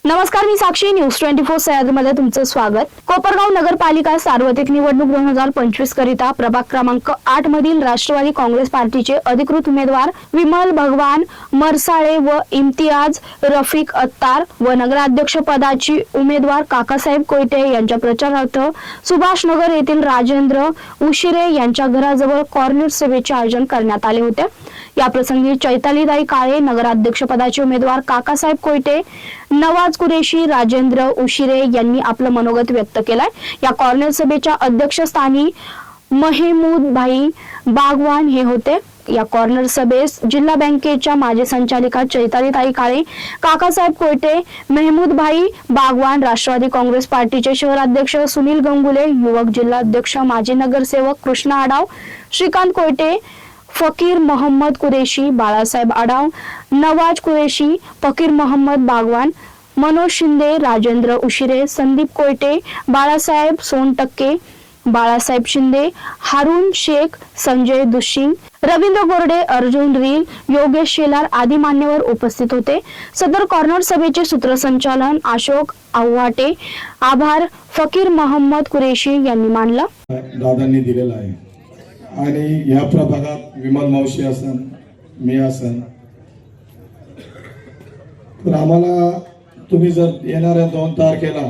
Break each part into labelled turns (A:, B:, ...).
A: नमस्कार, मी साक्षी. न्यूज 24 सह्याद्रीमध्ये तुमचं स्वागत. कोपरगाव नगरपालिका सार्वत्रिक निवडणूक 2025 करिता प्रभाग क्रमांक 8 मधील राष्ट्रवादी काँग्रेस पार्टीचे अधिकृत उमेदवार विमल भगवान मरसाळे व इम्तियाज रफिक अत्तार व नगराध्यक्ष पदाची उमेदवार काकासाहेब कोयटे यांच्या प्रचारार्थ सुभाष नगर येथील राजेंद्र उशिरे यांच्या घराजवळ कॉर्नर सभेचे आयोजन करण्यात आले होते. या प्रसंगी चैतालीताई काळे, नगराध्यक्ष पदाचे उमेदवार काकासाहेब कोयटे, नवाज कुरेशी, राजेंद्र उशिरे यांनी आपलं मनोगत व्यक्त केलंय. या कॉर्नर सभेच्या अध्यक्षस्थानी महमूद भाई बागवान हे होते. या कॉर्नर सभेस जिल्हा बँकेच्या माजी संचालिका चैतालीताई काळे, काकासाहेब कोयटे, महमूद भाई बागवान, राष्ट्रवादी काँग्रेस पार्टीचे शहराध्यक्ष सुनील गंगुले, युवक जिल्हाध्यक्ष माजी नगरसेवक कृष्णा आडाव, श्रीकांत कोयटे, फकीर मोहम्मद कुरेशी, बाळासाहेब आडाव, नवाज कुरेशी, फकीर मोहम्मद बागवान, मनोज शिंदे, राजेंद्र उशिरे, संदीप कोयटे, बाळासाहेब सोनटक्के, बाळासाहेब शिंदे, हारून शेख, संजय दुशिंग, रवींद्र गोरडे, अर्जुन रील, योगेश शेलार आदी मान्यवर उपस्थित होते. सदर कॉर्नर सभेचे सूत्रसंचालन अशोक आव्हाटे. आभार फकीर मोहम्मद कुरेशी यांनी मानला.
B: दादांनी दिलेला आहे आणि या प्रभागात विमल मावशी असन, मी असन, तर आम्हाला तुम्ही जर येणाऱ्या 2 तारखेला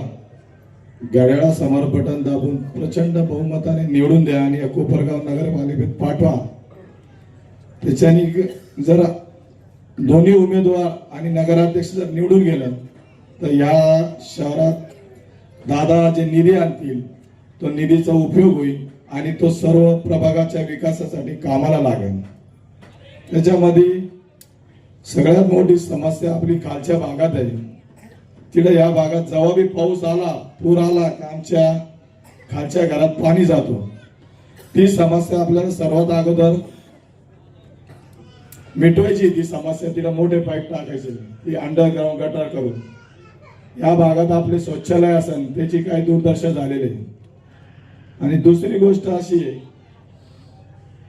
B: घड्याळासमोर बटन दाबून प्रचंड बहुमताने निवडून द्या आणि कोपरगाव नगरपालिकेत पाठवा. त्याच्यानी जर दोन्ही उमेदवार आणि नगराध्यक्ष जर निवडून गेलं तर या शहरात दादा जे निधी आणतील तो निधीचा उपयोग होईल आणि तो सर्व प्रभागाच्या विकासासाठी कामाला लागेल. त्याच्यामध्ये सगळ्यात मोठी समस्या आपली खालच्या भागात आहे. तिथे या भागात जेव्हा भी पाऊस आला, पूर आला का आमच्या खालच्या घरात पाणी जातो. ती समस्या आपल्याला सर्वात अगोदर मिटवायची. ती समस्या तिला मोठे पाईप टाकायचे, ती अंडरग्राउंड गटार करून. या भागात आपले शौचालय असेल त्याची काही दुर्दशा झालेली आहे. आणि दुसरी गोष्ट अशी आहे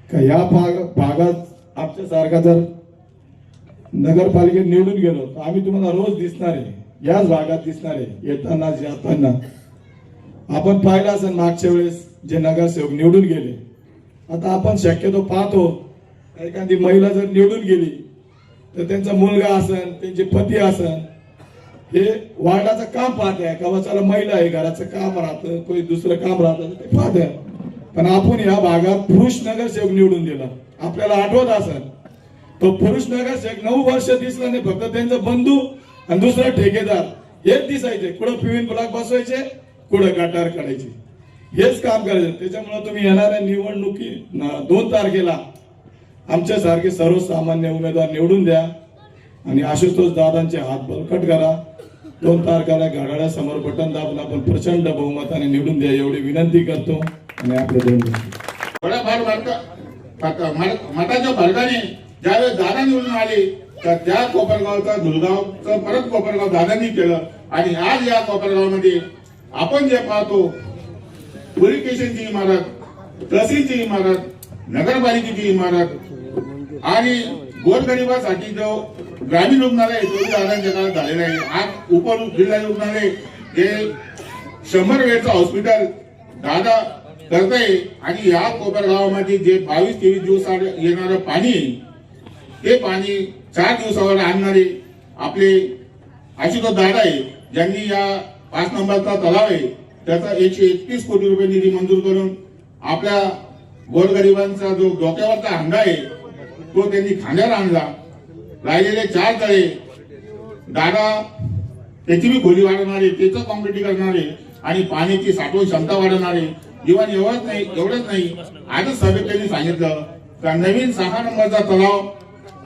B: का या भागात आमच्या सारखा जर नगरपालिकेत निवडून गेलो तर आम्ही तुम्हाला रोज दिसणार आहे, याच भागात दिसणार आहे, येताना जाताना. आपण पाहिलं असेल मागच्या वेळेस जे नगरसेवक निवडून गेले. आता आपण शक्यतो पाहतो एखादी महिला जर निवडून गेली तर त्यांचा मुलगा असेल, त्यांचे पती असेल, हे वार्डाचं काम पाहते का चला महिला आहे, घराचं काम राहतं, कोणी दुसरं काम राहतं ते पाहते. पण आपण या भागात पुरुष नगरसेवक निवडून दिला. आपल्याला आठवत असेल तो पुरुष नगरसेवक 9 वर्ष दिसला नाही. फक्त त्यांचा बंधू आणि दुसरा ठेकेदार हेच दिसायचे. कुठं पिवीन ब्लॉक बसवायचे, कुठं गटार काढायचे, हेच काम करायचे. त्याच्यामुळे तुम्ही येणाऱ्या निवडणुकी 2 तारखेला आमच्या सारखे सर्वसामान्य उमेदवार निवडून द्या आणि आशुतोष दादांचे हात बळकट करा. 2 तारखेला घड्याळासमोर बटन दाबून आपण प्रचंड बहुमताने निवडून द्या एवढी विनंती करतो. आणि आपले 2
C: मताच्या फरकाने ज्यावेळेस दादा निवडून आले तर त्या कोपरगावचा धुलगावचं परत कोपरगाव दादांनी केलं. आणि आज या कोपरगावमध्ये आपण जे पाहतो पोलीस स्टेशनची इमारत, तहसीलची इमारत, नगरपालिकेची इमारत आणि गोरगरिबासाठी जो ग्रामीण रुग्णालय तो दादांच्या काळात झालेला आहे. आज उपर जिल्हा रुग्णालय हे 100 बेडचं हॉस्पिटल दादा करताय. आणि या कोपरगावामध्ये जे 22-23 दिवस येणारं पाणी, ते पाणी 4 दिवसावर आणणारे आपले आशुतोष दादा आहे, ज्यांनी या 5 नंबरचा तलाव आहे त्याचा 131 कोटी रुपये निधी मंजूर करून आपल्या गोरगरिबांचा जो डोक्यावरचा हंगा आहे तो त्यांनी खांद्यावर आणला. राहिलेले 4 तळे दादा त्याची बी खोली वाढवणारे, त्याचं कॉन्क्रिटीकरणारे आणि पाण्याची साठवण क्षमता वाढवणारे. जीवन एवढंच नाही, आजच सभेत त्यांनी सांगितलं का नवीन 6 नंबरचा तलाव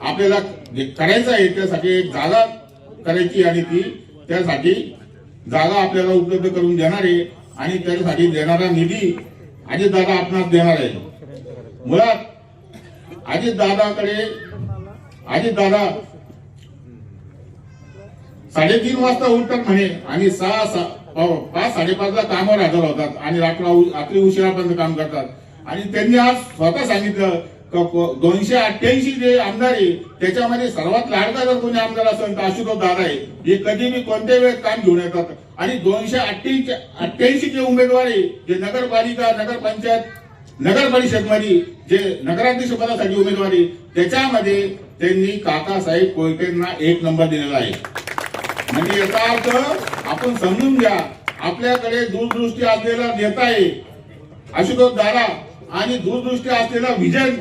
C: आपल्याला करायचा आहे. त्यासाठी एक जागा करायची आणि त्यासाठी जागा आपल्याला उपलब्ध करून देणार आहे आणि त्यासाठी देणारा निधी अजित दादा आपणास देणार आहे. मुळात अजित दादा 3:30 वाजता उठतात म्हणे आणि 5-5:30ला कामावर हजर होतात आणि रात्री उशिरापर्यंत काम करतात. आणि त्यांनी आज स्वतः सांगितलं 288 जे आमदार आहे त्याच्यामध्ये सर्वात लाडका जर कोणी आमदार असेल तर आशुतोष दादा आहे. हे कधी बी कोणत्याही वेळेस काम घेऊन येतात. आणि 288 जे उमेदवार आहे जे नगरपालिका, नगरपंचायत, नगर परिषद मध्ये जे नगराध्यक्ष पदासाठी उमेदवारी त्याच्यामध्ये त्यांनी काकासाहेब कोळपेंना 1 नंबर दिलेला आहे. म्हणजे याचा अर्थ आपण समजून घ्या, आपल्याकडे दूरदृष्टी असलेला नेता आहे आशुतोष दादा आणि दूरदृष्टी असलेला विजन.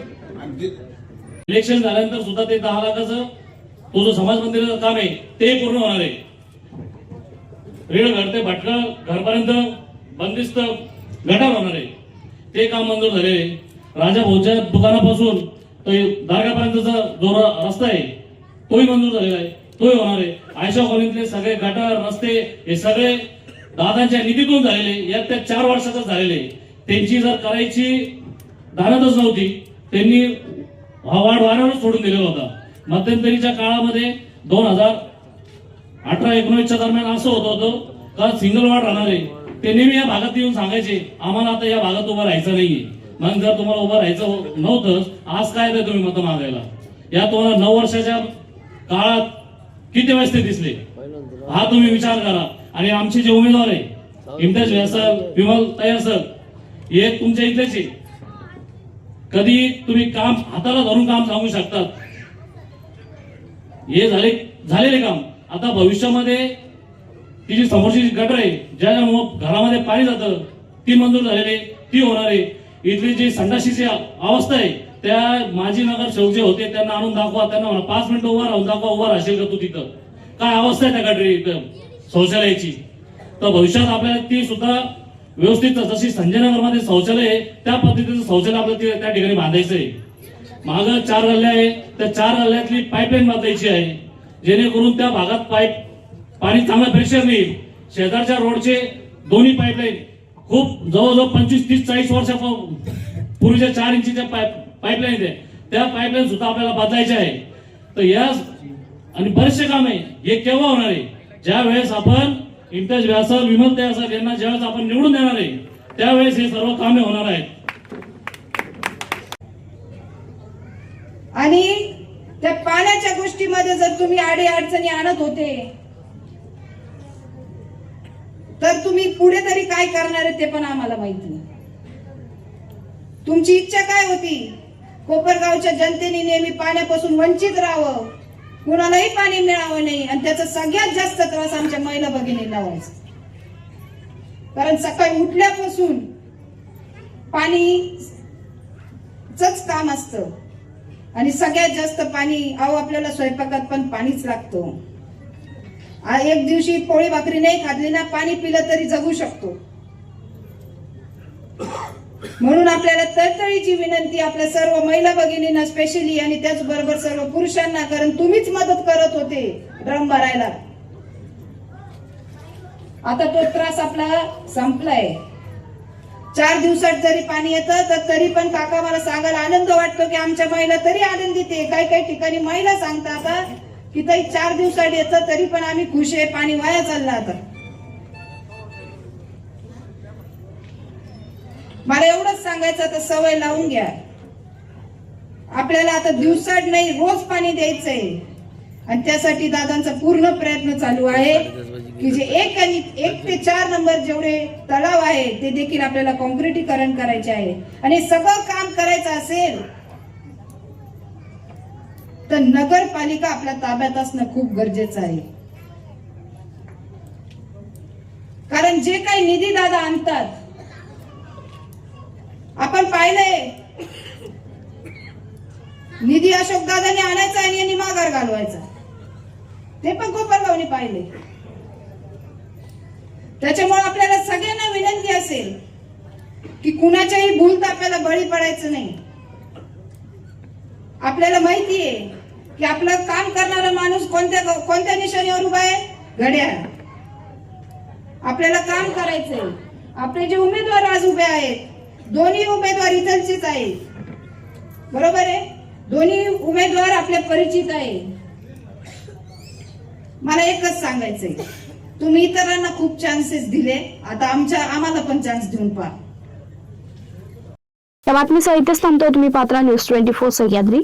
D: इलेक्शन झाल्यानंतर सुद्धा ते 10 लाखाचं तो जो समाज मंदिराचं काम आहे ते पूर्ण होणार आहे. रीड घर ते भटकळ घरपर्यंत बंदिस्त गटार होणार आहे, ते काम मंजूर झालेले आहे. राजा भाऊच्या दुकानापासून ते दर्गापर्यंतचा जो रस्ता आहे तोही मंजूर झालेला आहे, तोही होणार आहे. आयशा कॉलनीतले सगळे गटार रस्ते हे सगळे दादांच्या निधीतून झालेले, या त्या 4 वर्षातच झालेले. त्यांची जर करायची धारणच नव्हती, त्यांनी हा वाढ वाऱ्यावर सोडून दिलेला होता. मध्यंतरीच्या काळामध्ये 2018-19च्या दरम्यान असं होतं का सिंगल वार्ड राहणार आहे. ते नेहमी या भागात येऊन सांगायचे आम्हाला आता या भागात उभं राहायचं नाहीये. मग जर तुम्हाला उभं राहायचं नव्हतं आज काय ते तुम्ही मतं मागायला. या तुम्हाला 9 वर्षाच्या काळात किती वेळेस ते दिसले हा तुम्ही विचार करा. आणि आमचे जे उमेदवार आहे इम्तियाज व्यासल, विमल तयासर हे तुमच्या इथलेच आहे. कधी तुम्ही काम हाताला धरून काम सांगू शकतात, हे झालेले काम. आता भविष्यामध्ये ती जी समोरची गटर आहे ज्यामुळे घरामध्ये पाणी जातं ती मंजूर झालेली, ती होणार आहे. इथली जी संडाशीची अवस्था आहे त्या माजी नगरसेवक जे होते त्यांना आणून दाखवा, त्यांना म्हणा 5 मिनिटं उभा राहून दाखवा, उभा राहशील का तू तिथं, काय अवस्था आहे त्या गटरी शौचालयाची. तर भविष्यात आपल्याला ती सुद्धा व्यवस्थित जशी संजयनगरमध्ये शौचालय आहे त्या पद्धतीचं शौचालय आपल्याला त्या ठिकाणी बांधायचं आहे. मागं 4 गल्ल्या आहे, त्या 4 गल्ल्यातली पाईपलाईन बांधायची आहे जेणेकरून त्या भागात पाणी चांगलं प्रेशर नाही. शेजारच्या रोडचे दोन्ही पाईपलाईन खूप जवळजवळ 25, 30, 40 वर्षापूर्वीच्या 4 इंचीच्या पाईपलाईन आहे, त्या पाईपलाईन सुद्धा आपल्याला बदलायच्या आहे. तर या आणि बरेचसे काम आहे हे केव्हा होणार आहे, ज्या वेळेस आपण इम्तियाज व्यासल, विमल तयासर यांना ज्यावेळेस आपण निवडून देणार आहे त्यावेळेस हे सर्व कामे होणार आहेत.
E: आणि त्या पाण्याच्या गोष्टीमध्ये जर तुम्ही आडे अडचणी आणत होते तर तुम्ही पुढे तरी काय करणार आहे ते पण आम्हाला माहिती नाही. तुमची इच्छा काय होती, कोपरगावच्या जनतेने नेहमी पाण्यापासून वंचित राहावं, कुणालाही पाणी मिळावं नाही, आणि त्याचा सगळ्यात जास्त त्रास आमच्या महिला भगिनींना व्हायचा. कारण सकाळी उठल्यापासून पाणीच काम असतं आणि सगळ्यात जास्त पाणी आपल्याला स्वयंपाकात पण पाणीच लागतं. एक दिवशी पोळी भाकरी नाही खाल्ली ना, पाणी पिलं तरी जगू शकतो. म्हणून आपल्याला तळतळीची विनंती आपल्या सर्व महिला भगिनींना स्पेशली आणि त्याचबरोबर सर्व पुरुषांना, कारण तुम्हीच मदत करत होते ड्रम भरायला. आता तो त्रास आपला संपलाय. 4 दिवसात जरी पाणी येतं तर तरी पण काका मला सांगायला आनंद वाटतो की आमच्या महिला तरी आनंदित आहे. काही ठिकाणी महिला सांगतात की ताई 4 दिवसात येतं तरी पण आम्ही खुश आहे, पाणी वाया चाललं. आता मला एवढंच सांगायचं, आता सवय लावून घ्या. आपल्याला आता दिवसाड नाही रोज पाणी द्यायचंय आणि त्यासाठी दादांचा पूर्ण प्रयत्न चालू आहे की जे 1 ते 4 नंबर जेवढे तलाव आहे ते देखील आपल्याला कॉन्क्रिटीकरण करायचे आहे. आणि सगळं काम करायचं असेल तर नगरपालिका आपल्या ताब्यात असणं खूप गरजेचं आहे. कारण जे काही निधी दादा आणतात आपण पाहिलंय, निधी अशोक दादाने आणायचा आणि यांनी माघार घालवायचा, ते पण कोपरगावने पाहिले. त्याच्यामुळे आपल्याला सगळ्यांना विनंती असेल की कुणाच्याही भूलथापाला बळी पडायचं नाही. आपल्याला माहिती आहे की आपलं काम करणारा माणूस कोणत्या निशाणीवर उभा आहे, घड्याळ. आपल्याला काम करायचंय. आपले जे उमेदवार आज उभे आहेत दोन्ही उमेदवार इथलचेच आहेत, बरोबर आहे. दोन्ही उमेदवार आपल्या परिचित आहे. मला एकच सांगायचंय, तुम्ही इतरांना खूप चान्सेस दिले, आता आम्हाला पण चान्स देऊन पहा.
A: या बातमीसह इथेच थांबतोय. तुम्ही पात्रा न्यूज 24 सह्याद्री.